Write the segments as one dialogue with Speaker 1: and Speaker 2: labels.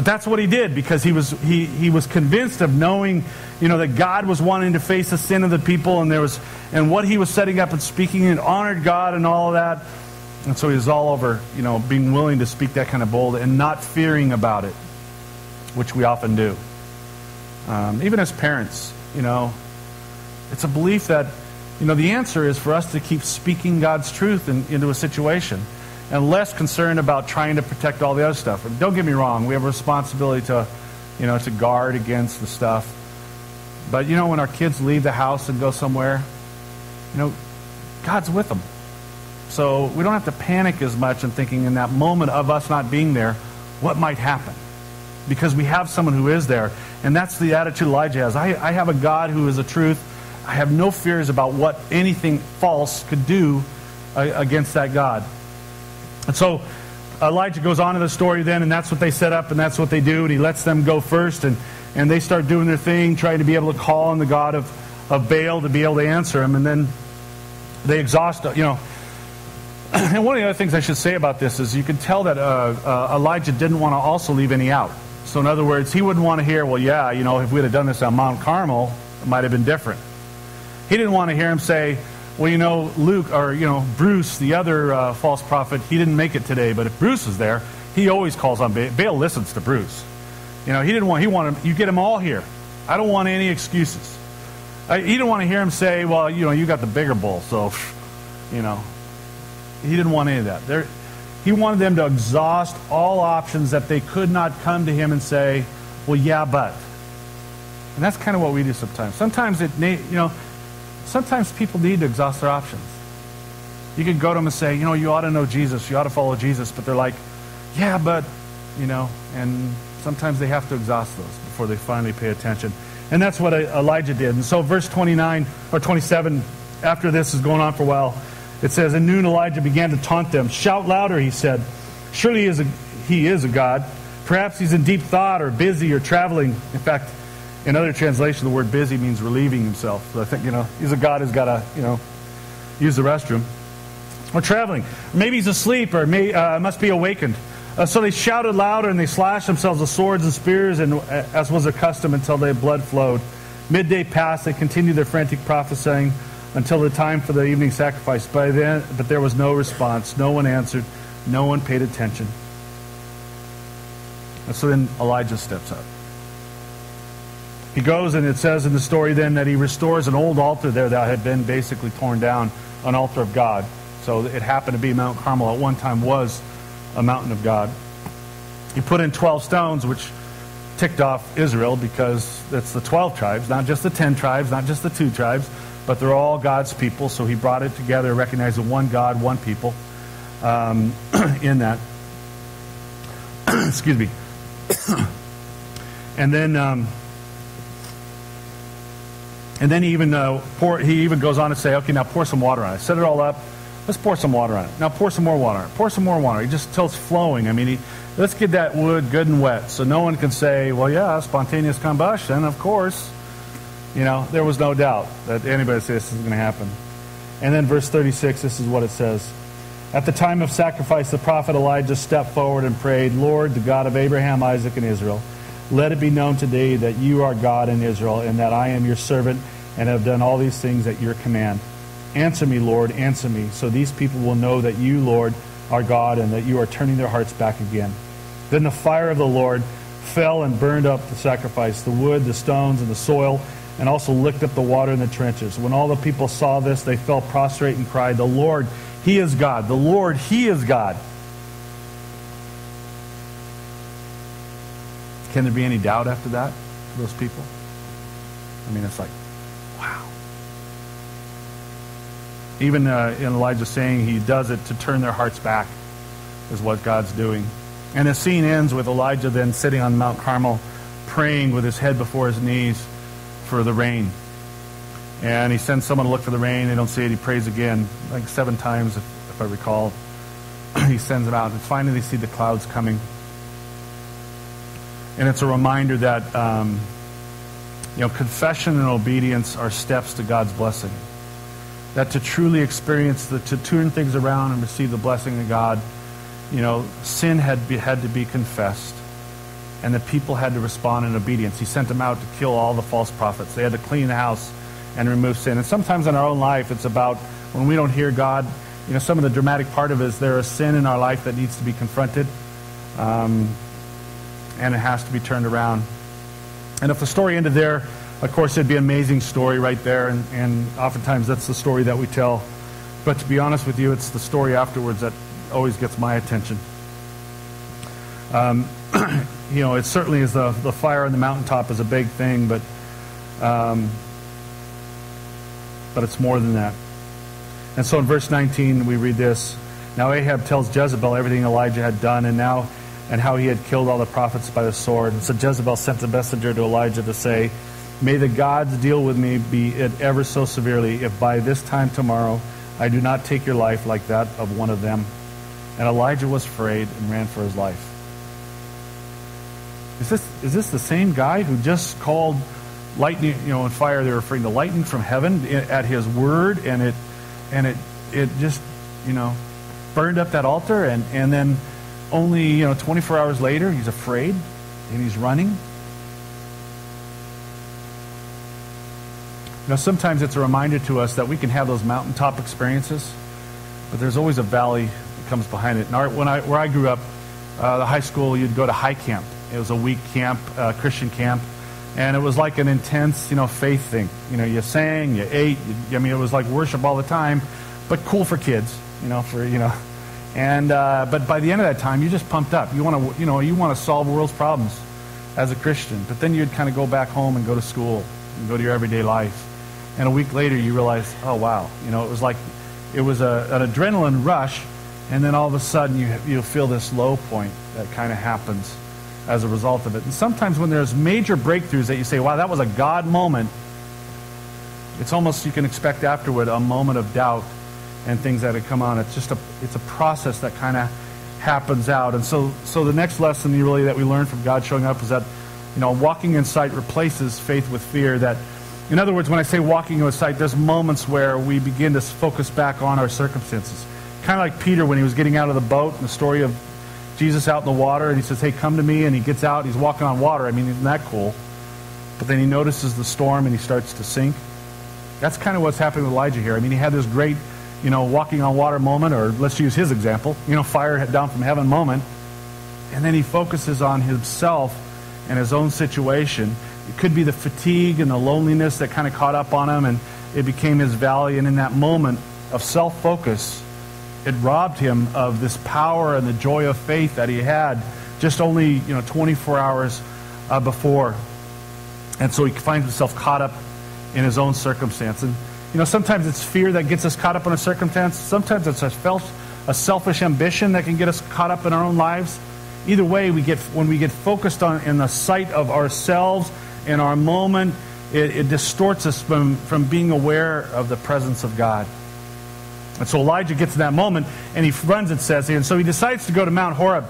Speaker 1: But that's what he did, because he was convinced of knowing, that God was wanting to face the sin of the people, and what he was setting up and speaking, and honored God and all of that. And so he was all over, being willing to speak that kind of bold and not fearing about it, which we often do. Even as parents, it's a belief that, the answer is for us to keep speaking God's truth into a situation, and less concerned about trying to protect all the other stuff. And don't get me wrong, we have a responsibility to, to guard against the stuff. But, when our kids leave the house and go somewhere, God's with them. So we don't have to panic as much in thinking in that moment of us not being there, what might happen. Because we have someone who is there. And that's the attitude Elijah has. I have a God who is the truth. I have no fears about what anything false could do against that God. And so Elijah goes on to the story then, and that's what they set up, and that's what they do. And he lets them go first, and they start doing their thing, trying to be able to call on the God of Baal to be able to answer him. And then they exhaust, And one of the other things I should say about this is you can tell that Elijah didn't want to also leave any out. So in other words, he wouldn't want to hear, if we'd have done this on Mount Carmel, it might have been different. He didn't want to hear him say, Luke, or, Bruce, the other false prophet, he didn't make it today, but if Bruce is there, he always calls on Baal. Baal listens to Bruce. He wanted, you get them all here. I don't want any excuses. He didn't want to hear him say, you got the bigger bull, so, He didn't want any of that. He wanted them to exhaust all options that they could not come to him and say, but. And that's kind of what we do sometimes. Sometimes people need to exhaust their options. You can go to them and say, you ought to know Jesus, you ought to follow Jesus, but they're like, but, and sometimes they have to exhaust those before they finally pay attention. And that's what Elijah did. And so verse 29 or 27, after this is going on for a while, it says, "At noon Elijah began to taunt them. 'Shout louder,' he said. 'Surely he is a God. Perhaps he's in deep thought or busy or traveling.'" In fact, in other translations, the word busy means relieving himself. So I think, he's a God who's got to, use the restroom. Or traveling. Maybe he's asleep or must be awakened. So they shouted louder and they slashed themselves with swords and spears, and as was their custom, until their blood flowed. Midday passed. They continued their frantic prophesying until the time for the evening sacrifice. But there was no response. No one answered. No one paid attention. And so then Elijah steps up. He goes, and it says in the story then that he restores an old altar there that had been basically torn down, an altar of God. So it happened to be Mount Carmel at one time was a mountain of God. He put in 12 stones, which ticked off Israel, because it's the 12 tribes, not just the 10 tribes, not just the 2 tribes, but they're all God's people. So he brought it together, recognizing one God, one people in that. Excuse me. And then he even goes on to say, okay, now pour some water on it. Set it all up. Let's pour some water on it. Now pour some more water on it. Pour some more water. Just until it's flowing. Let's get that wood good and wet, so no one can say, spontaneous combustion, of course. There was no doubt that anybody would say this is going to happen. And then verse 36, this is what it says. "At the time of sacrifice, the prophet Elijah stepped forward and prayed, 'Lord, the God of Abraham, Isaac, and Israel, let it be known today that you are God in Israel, and that I am your servant, and have done all these things at your command. Answer me, Lord, answer me, so these people will know that you, Lord, are God, and that you are turning their hearts back again.' Then the fire of the Lord fell and burned up the sacrifice, the wood, the stones, and the soil, and also licked up the water in the trenches. When all the people saw this, they fell prostrate and cried, 'The Lord, He is God. The Lord, He is God.'" Can there be any doubt after that for those people? It's like, wow. Even in Elijah saying he does it to turn their hearts back is what God's doing. And the scene ends with Elijah then sitting on Mount Carmel praying with his head before his knees for the rain. And he sends someone to look for the rain. They don't see it. He prays again, like 7 times, if I recall. He sends them out. And finally they see the clouds coming. And it's a reminder that confession and obedience are steps to God's blessing. That to truly experience, to turn things around and receive the blessing of God, sin had to be confessed. and the people had to respond in obedience. He sent them out to kill all the false prophets. They had to clean the house and remove sin. And sometimes in our own life, it's about when we don't hear God, some of the dramatic part of it is there is sin in our life that needs to be confronted, and it has to be turned around. And if the story ended there, of course, it'd be an amazing story right there, and oftentimes that's the story that we tell. But to be honest with you, it's the story afterwards that always gets my attention. It certainly is the fire on the mountaintop is a big thing, but it's more than that. And so in verse 19 we read this: Now Ahab tells Jezebel everything Elijah had done, and how he had killed all the prophets by the sword. And so Jezebel sent a messenger to Elijah to say, May the gods deal with me, be it ever so severely, if by this time tomorrow I do not take your life like that of one of them. And Elijah was afraid and ran for his life. Is this the same guy who just called lightning, and fire? They were referring to lightning from heaven at his word, and it just, burned up that altar, and then only 24 hours later he's afraid and he's running. Sometimes it's a reminder to us that we can have those mountaintop experiences, but there's always a valley that comes behind it. And where I grew up, the high school, you'd go to high camp. It was a week camp, Christian camp, and it was like an intense, faith thing. You sang, you ate. It was like worship all the time, but cool for kids, And but by the end of that time, you're just pumped up. You want to solve the world's problems as a Christian. But then you'd kind of go back home and go to school and go to your everyday life. And a week later, you realize, oh wow, it was like it was an adrenaline rush, and then all of a sudden you feel this low point that kind of happens as a result of it. And sometimes when there's major breakthroughs that you say, wow, that was a God moment, it's almost, you can expect afterward a moment of doubt and things that have come on. It's a process that kind of happens out. And so the next lesson really that we learn from God showing up is that, walking in sight replaces faith with fear. That, in other words, when I say walking in sight, there's moments where we begin to focus back on our circumstances. Kind of like Peter when he was getting out of the boat in the story of Jesus out in the water, and he says, hey, come to me, and he gets out, he's walking on water. Isn't that cool? But then he notices the storm and he starts to sink. That's kind of what's happening with Elijah here. He had this great, walking on water moment, or let's use his example, fire down from heaven moment, and then he focuses on himself and his own situation. It could be the fatigue and the loneliness that kind of caught up on him, and it became his valley, and in that moment of self-focus, it robbed him of this power and the joy of faith that he had just only 24 hours before. And so he finds himself caught up in his own circumstance. And sometimes it's fear that gets us caught up in a circumstance. Sometimes it's a selfish ambition that can get us caught up in our own lives. Either way, when we get focused on in the sight of ourselves in our moment, it distorts us from being aware of the presence of God. And so Elijah gets to that moment, and he runs, it says here. And so he decides to go to Mount Horeb,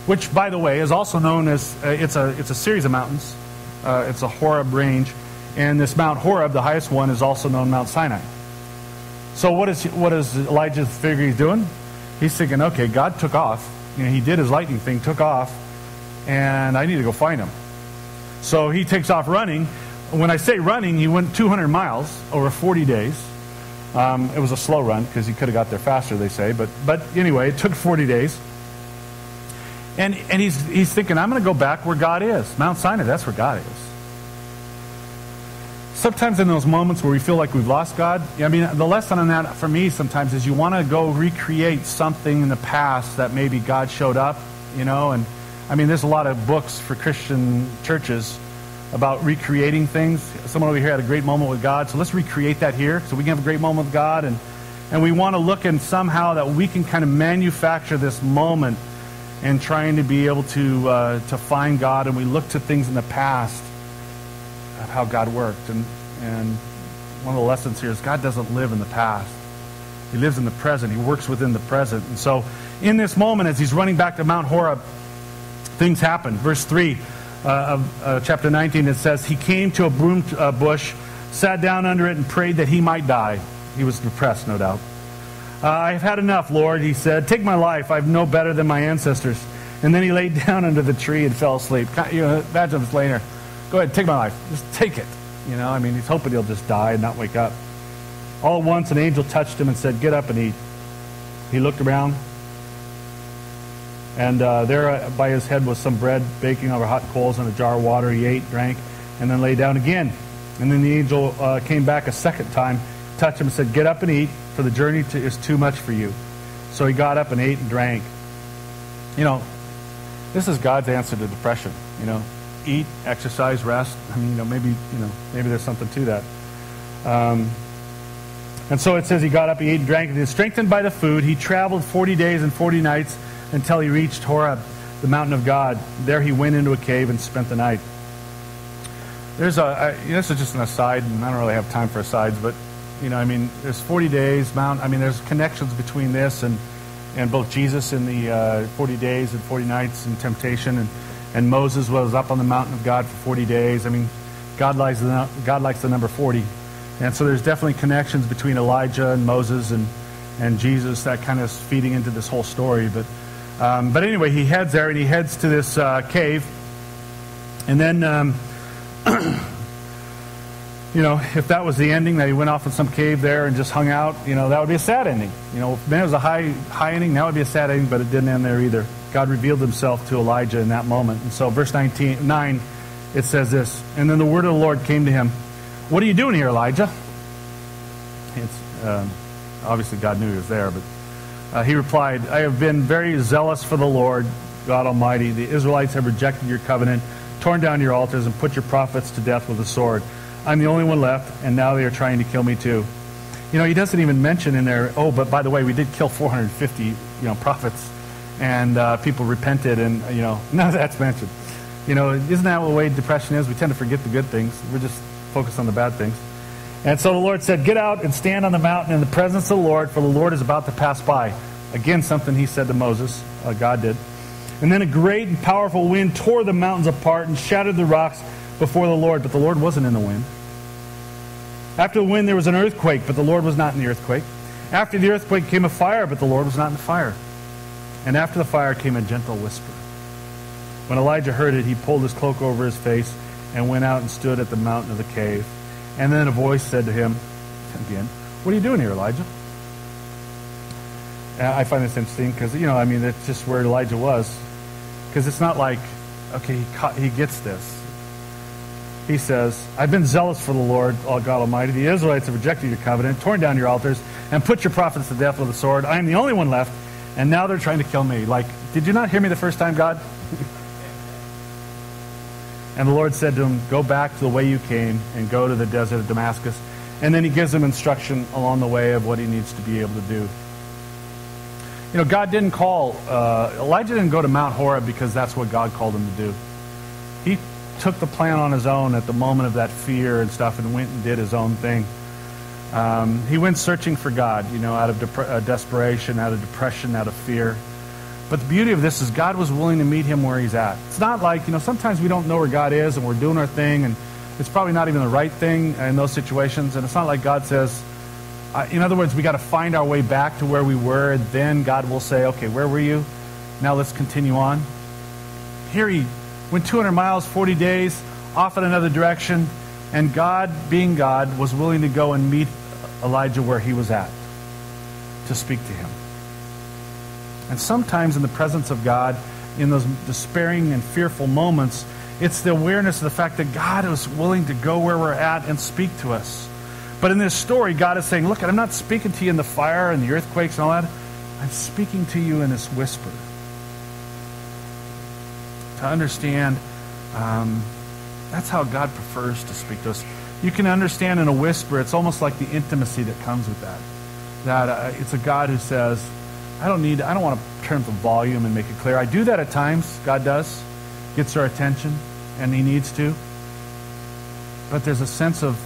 Speaker 1: which, by the way, is also known as, it's a series of mountains. It's a Horeb range. And this Mount Horeb, the highest one, is also known Mount Sinai. So what is Elijah figure he's doing? He's thinking, okay, God took off. He did his lightning thing, took off, and I need to go find him. So he takes off running. When I say running, he went 200 miles over 40 days. It was a slow run because he could have got there faster, they say. But anyway, it took 40 days. And he's thinking, I'm going to go back where God is. Mount Sinai, that's where God is. Sometimes in those moments where we feel like we've lost God, the lesson on that for me sometimes is you want to go recreate something in the past that maybe God showed up, and there's a lot of books for Christian churches about recreating things. Someone over here had a great moment with God, so let's recreate that here so we can have a great moment with God. And we want to look in somehow that we can kind of manufacture this moment and trying to be able to find God, and we look to things in the past of how God worked. And one of the lessons here is God doesn't live in the past. He lives in the present. He works within the present. And so in this moment, as he's running back to Mount Horeb, things happen. Verse 3 of chapter 19, it says, he came to a broom bush, sat down under it, and prayed that he might die. He was depressed, no doubt. I have had enough, Lord, he said. Take my life. I'm no better than my ancestors. And then he laid down under the tree and fell asleep. Imagine him laying there. Go ahead, take my life. Just take it. He's hoping he'll just die and not wake up. All at once, an angel touched him and said, get up and eat. He looked around, and there by his head was some bread baking over hot coals and a jar of water. He ate, drank, and then lay down again. And then the angel came back a second time, touched him and said, get up and eat, for the journey is too much for you. So he got up and ate and drank. This is God's answer to depression. Eat, exercise, rest. Maybe there's something to that. And so it says he got up, he ate and drank, and he was strengthened by the food. He traveled 40 days and 40 nights until he reached Horeb, the mountain of God. There he went into a cave and spent the night. This is just an aside, and I don't really have time for asides, but there's 40 days, there's connections between this and both Jesus in the 40 days and 40 nights in temptation, and Moses was up on the mountain of God for 40 days. God likes the number 40. And so there's definitely connections between Elijah and Moses and Jesus that kind of is feeding into this whole story. But anyway, he heads there, and he heads to this cave. And then, if that was the ending, that he went off in some cave there and just hung out, that would be a sad ending. If it was a high ending, that would be a sad ending, but it didn't end there either. God revealed himself to Elijah in that moment. And so verse 9, it says this, and then the word of the Lord came to him, what are you doing here, Elijah? Obviously God knew he was there, but he replied, I have been very zealous for the Lord, God Almighty. The Israelites have rejected your covenant, torn down your altars, and put your prophets to death with the sword. I'm the only one left, and now they are trying to kill me too. He doesn't even mention in there, but by the way, we did kill 450 prophets, and people repented, and none of that's mentioned. Isn't that what the way depression is? We tend to forget the good things. We're just focused on the bad things. And so the Lord said, get out and stand on the mountain in the presence of the Lord, for the Lord is about to pass by. Again, something he said to Moses, God did. And then a great and powerful wind tore the mountains apart and shattered the rocks before the Lord, but the Lord wasn't in the wind. After the wind there was an earthquake, but the Lord was not in the earthquake. After the earthquake came a fire, but the Lord was not in the fire. And after the fire came a gentle whisper. When Elijah heard it, he pulled his cloak over his face and went out and stood at the mountain of the cave. And then a voice said to him, again, what are you doing here, Elijah? I find this interesting because, it's just where Elijah was. Because it's not like, okay, he gets this. He says, I've been zealous for the Lord, God Almighty. The Israelites have rejected your covenant, torn down your altars, and put your prophets to death with the sword. I am the only one left, and now they're trying to kill me. Did you not hear me the first time, God? And the Lord said to him, go back to the way you came and go to the desert of Damascus. And then he gives him instruction along the way of what he needs to be able to do. God didn't call, Elijah didn't go to Mount Horeb because that's what God called him to do. He took the plan on his own at the moment of that fear and stuff and went and did his own thing. He went searching for God, out of desperation, out of depression, out of fear. But the beauty of this is God was willing to meet him where he's at. It's not like, sometimes we don't know where God is and we're doing our thing and it's probably not even the right thing in those situations. And it's not like God says, in other words, we got to find our way back to where we were, and then God will say, okay, where were you? Now let's continue on. Here he went 200 miles, 40 days, off in another direction, and God, being God, was willing to go and meet Elijah where he was at to speak to him. And sometimes in the presence of God, in those despairing and fearful moments, it's the awareness of the fact that God is willing to go where we're at and speak to us. But in this story, God is saying, look, I'm not speaking to you in the fire and the earthquakes and all that. I'm speaking to you in this whisper. To understand, that's how God prefers to speak to us. You can understand in a whisper, it's almost like the intimacy that comes with that. That it's a God who says, I don't want to turn up the volume and make it clear. I do that at times, God does. Gets our attention, and he needs to. But there's a sense of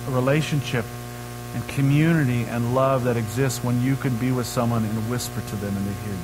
Speaker 1: relationship and community and love that exists when you can be with someone and whisper to them and they hear you.